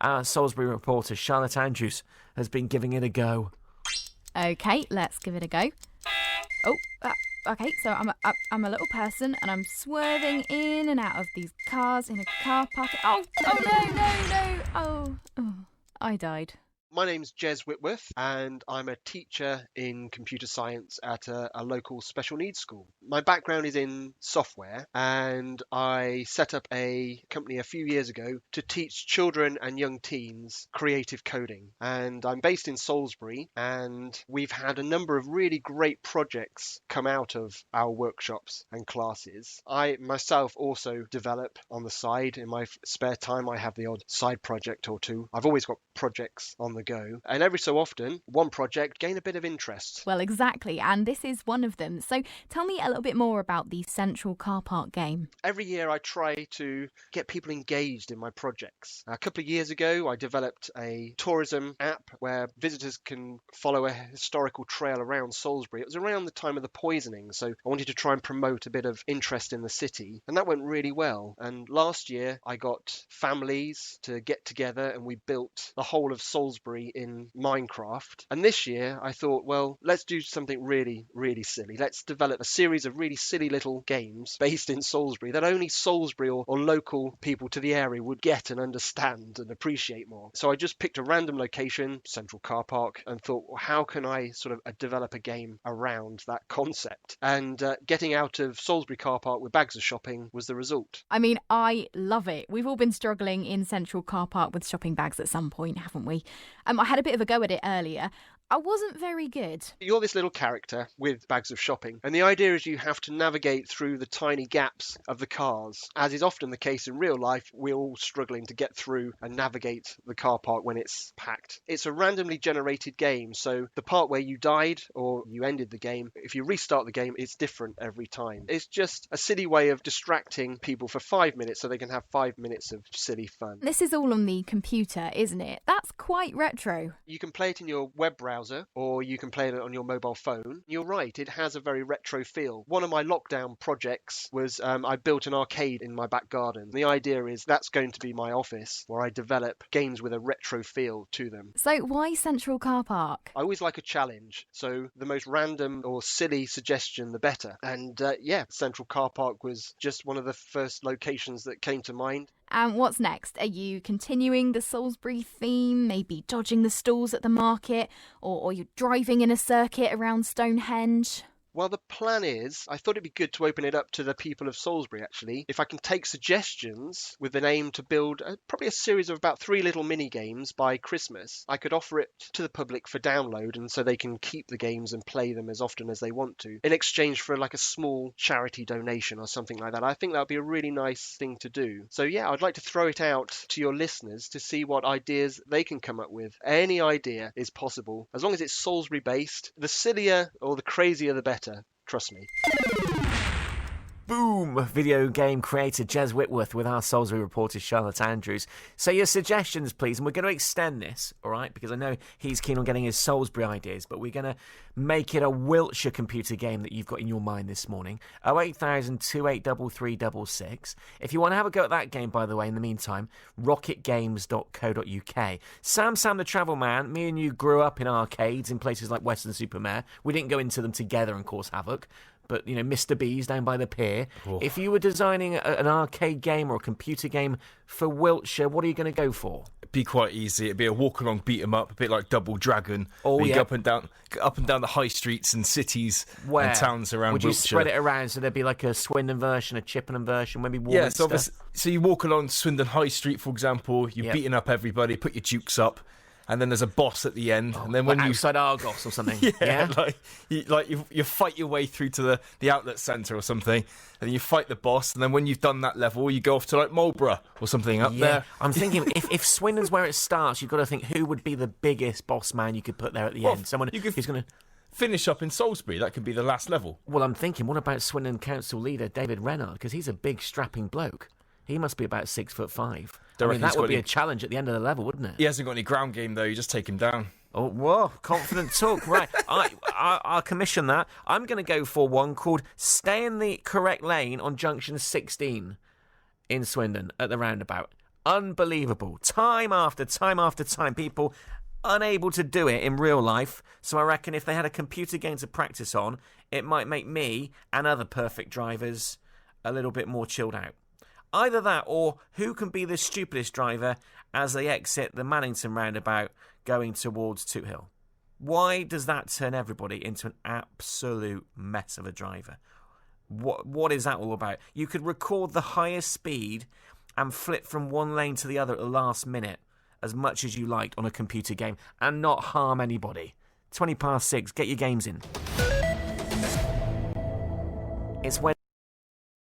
our Salisbury reporter, Charlotte Andrews, has been giving it a go. Okay, let's give it a go. Oh, okay, so I'm a little person and I'm swerving in and out of these cars in a car park. Oh no. Oh, I died. My name's Jez Whitworth, and I'm a teacher in computer science at a local special needs school. My background is in software, and I set up a company a few years ago to teach children and young teens creative coding. And I'm based in Salisbury, and we've had a number of really great projects come out of our workshops and classes. I myself also develop on the side. In my spare time, I have the odd side project or two. I've always got projects on the go, and every so often one project gain a bit of interest. Well, exactly, and this is one of them. So tell me a little bit more about the Central Car Park game. Every year I try to get people engaged in my projects. A couple of years ago I developed a tourism app where visitors can follow a historical trail around Salisbury. It was around the time of the poisoning, so I wanted to try and promote a bit of interest in the city, and that went really well. And last year I got families to get together and we built the whole of Salisbury in Minecraft. And this year I thought, well, let's do something really, really silly. Let's develop a series of really silly little games based in Salisbury that only Salisbury or local people to the area would get and understand and appreciate more. So I just picked a random location, Central Car Park, and thought, well, how can I sort of develop a game around that concept? And getting out of Salisbury Car Park with bags of shopping was the result. I mean, I love it. We've all been struggling in Central Car Park with shopping bags at some point, haven't we? I had a bit of a go at it earlier. I wasn't very good. You're this little character with bags of shopping, and the idea is you have to navigate through the tiny gaps of the cars. As is often the case in real life, we're all struggling to get through and navigate the car park when it's packed. It's a randomly generated game, so the part where you died or you ended the game, if you restart the game, it's different every time. It's just a silly way of distracting people for 5 minutes so they can have 5 minutes of silly fun. This is all on the computer, isn't it? That's quite retro. You can play it in your web browser, or you can play it on your mobile phone. You're right, it has a very retro feel. One of my lockdown projects was I built an arcade in my back garden. The idea is that's going to be my office where I develop games with a retro feel to them. So why Central Car Park? I always like a challenge, so the most random or silly suggestion the better. And Central Car Park was just one of the first locations that came to mind. And what's next? Are you continuing the Salisbury theme, maybe dodging the stalls at the market, or you're driving in a circuit around Stonehenge? Well, the plan is, I thought it'd be good to open it up to the people of Salisbury, actually. If I can take suggestions with an aim to build probably a series of about 3 little mini-games by Christmas, I could offer it to the public for download, and so they can keep the games and play them as often as they want to, in exchange for like a small charity donation or something like that. I think that would be a really nice thing to do. So yeah, I'd like to throw it out to your listeners to see what ideas they can come up with. Any idea is possible, as long as it's Salisbury-based. The sillier or the crazier, the better. Trust me. Boom! Video game creator Jez Whitworth with our Salisbury reporter Charlotte Andrews. So your suggestions, please, and we're going to extend this, all right, because I know he's keen on getting his Salisbury ideas, but we're going to make it a Wiltshire computer game that you've got in your mind this morning. 08000 283366. If you want to have a go at that game, by the way, in the meantime, rocketgames.co.uk. Sam the Travel Man, me and you grew up in arcades in places like Weston-super-Mare. We didn't go into them together and cause havoc. But, you know, Mr. B's down by the pier. Oh. If you were designing an arcade game or a computer game for Wiltshire, what are you going to go for? It'd be quite easy. It'd be a walk-along beat-em-up, a bit like Double Dragon. Oh, yeah. You go up and down the high streets and cities and towns around Would Wiltshire. You spread it around so there'd be like a Swindon version, a Chippenham version, maybe Warminster? Yeah, so you walk along Swindon High Street, for example, you're beating up everybody, put your dukes up, and then there's a boss at the end, and then when you outside Argos or something, you fight your way through to the outlet centre or something, and you fight the boss, and then when you've done that level, you go off to like Marlborough or something up there. I'm thinking if Swindon's where it starts, you've got to think who would be the biggest boss man you could put there at the end. Someone who's going to finish up in Salisbury. That could be the last level. Well, I'm thinking, what about Swindon Council leader David Renard? Because he's a big strapping bloke. He must be about 6'5". I mean, that would be a challenge at the end of the level, wouldn't it? He hasn't got any ground game, though. You just take him down. Oh, whoa, confident talk. Right, I'll commission that. I'm going to go for one called Stay in the Correct Lane on Junction 16 in Swindon at the roundabout. Unbelievable. Time after time after time, people unable to do it in real life. So I reckon if they had a computer game to practice on, it might make me and other perfect drivers a little bit more chilled out. Either that, or who can be the stupidest driver as they exit the Mannington roundabout going towards Toot Hill. Why does that turn everybody into an absolute mess of a driver? What is that all about? You could record the highest speed and flip from one lane to the other at the last minute as much as you liked on a computer game and not harm anybody. 20 past 6, get your games in. It's when